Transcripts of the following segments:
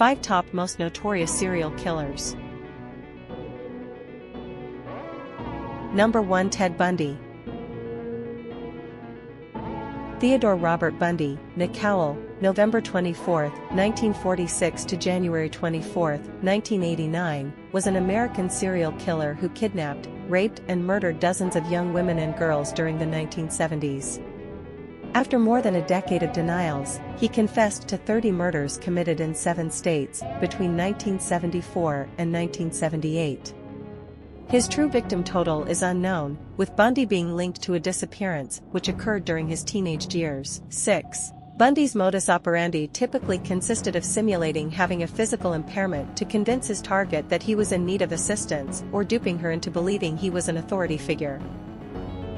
5 Top Most Notorious Serial Killers. Number 1. Ted Bundy. Theodore Robert Bundy, Nick Howell, November 24, 1946 to January 24, 1989, was an American serial killer who kidnapped, raped and murdered dozens of young women and girls during the 1970s. After more than a decade of denials, he confessed to 30 murders committed in 7 states between 1974 and 1978. His true victim total is unknown, with Bundy being linked to a disappearance which occurred during his teenage years. 6. Bundy's modus operandi typically consisted of simulating having a physical impairment to convince his target that he was in need of assistance or duping her into believing he was an authority figure.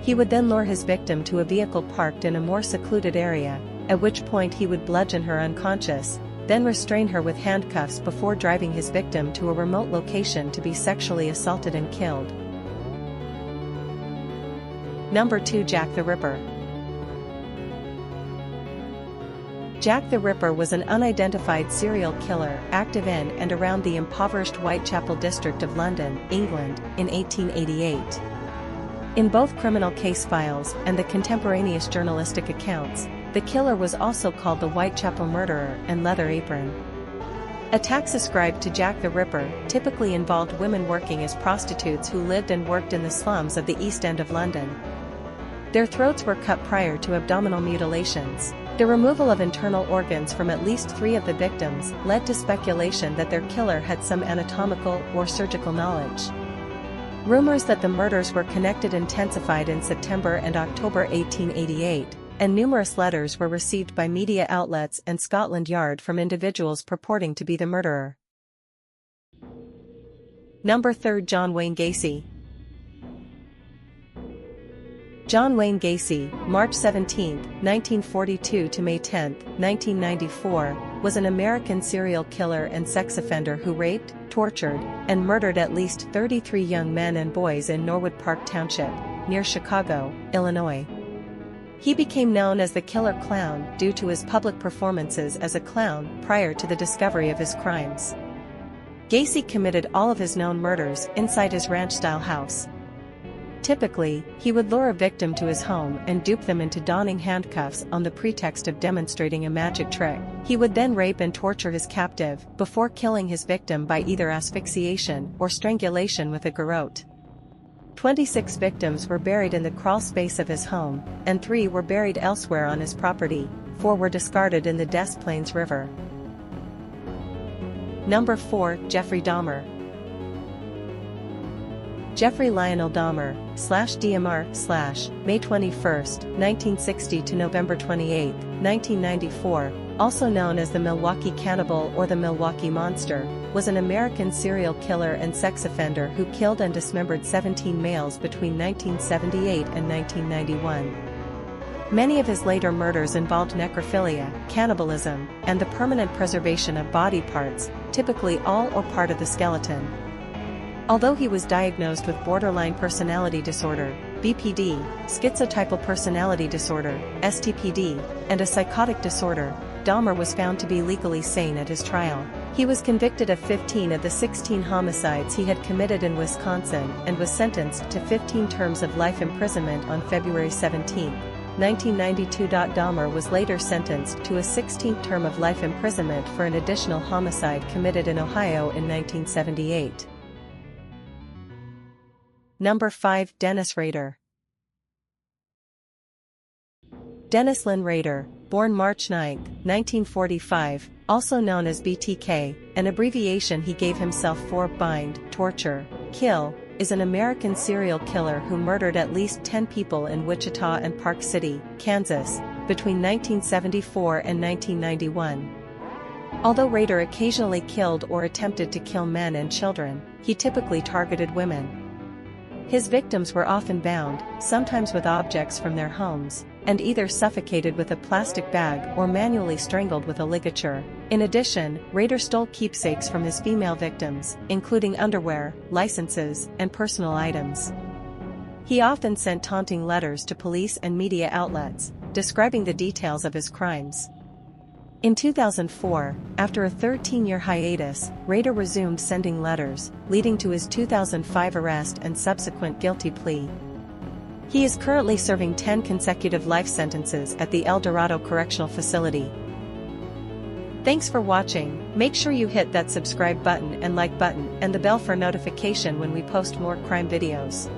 He would then lure his victim to a vehicle parked in a more secluded area, at which point he would bludgeon her unconscious, then restrain her with handcuffs before driving his victim to a remote location to be sexually assaulted and killed. Number 2. Jack the Ripper. Jack the Ripper was an unidentified serial killer active in and around the impoverished Whitechapel district of London, England, in 1888. In both criminal case files and the contemporaneous journalistic accounts, the killer was also called the Whitechapel Murderer and Leather Apron. Attacks ascribed to Jack the Ripper typically involved women working as prostitutes who lived and worked in the slums of the East End of London. Their throats were cut prior to abdominal mutilations. The removal of internal organs from at least 3 of the victims led to speculation that their killer had some anatomical or surgical knowledge. Rumors that the murders were connected intensified in September and October 1888, and numerous letters were received by media outlets and Scotland Yard from individuals purporting to be the murderer. Number 3. John Wayne Gacy. John Wayne Gacy, March 17, 1942 to May 10, 1994, was an American serial killer and sex offender who raped, tortured, and murdered at least 33 young men and boys in Norwood Park Township, near Chicago, Illinois. He became known as the Killer Clown due to his public performances as a clown prior to the discovery of his crimes. Gacy committed all of his known murders inside his ranch-style house. Typically, he would lure a victim to his home and dupe them into donning handcuffs on the pretext of demonstrating a magic trick. He would then rape and torture his captive before killing his victim by either asphyxiation or strangulation with a garrote. 26 victims were buried in the crawl space of his home, and 3 were buried elsewhere on his property. 4 were discarded in the Des Plaines River. Number 4. Jeffrey Dahmer. Jeffrey Lionel Dahmer, /DMR, May 21, 1960 to November 28, 1994, also known as the Milwaukee Cannibal or the Milwaukee Monster, was an American serial killer and sex offender who killed and dismembered 17 males between 1978 and 1991. Many of his later murders involved necrophilia, cannibalism, and the permanent preservation of body parts, typically all or part of the skeleton. Although he was diagnosed with borderline personality disorder, BPD, schizotypal personality disorder, STPD, and a psychotic disorder, Dahmer was found to be legally sane at his trial. He was convicted of 15 of the 16 homicides he had committed in Wisconsin and was sentenced to 15 terms of life imprisonment on February 17, 1992. Dahmer was later sentenced to a 16th term of life imprisonment for an additional homicide committed in Ohio in 1978. Number 5. Dennis Rader. Dennis Lynn Rader, born March 9, 1945, also known as BTK, an abbreviation he gave himself for bind, torture, kill, is an American serial killer who murdered at least 10 people in Wichita and Park City, Kansas, between 1974 and 1991. Although Rader occasionally killed or attempted to kill men and children, he typically targeted women. His victims were often bound, sometimes with objects from their homes, and either suffocated with a plastic bag or manually strangled with a ligature. In addition, Rader stole keepsakes from his female victims, including underwear, licenses, and personal items. He often sent taunting letters to police and media outlets, describing the details of his crimes. In 2004, after a 13-year hiatus, Rader resumed sending letters, leading to his 2005 arrest and subsequent guilty plea. He is currently serving 10 consecutive life sentences at the El Dorado Correctional Facility. Thanks for watching. Make sure you hit that subscribe button and like button and the bell for notification when we post more crime videos.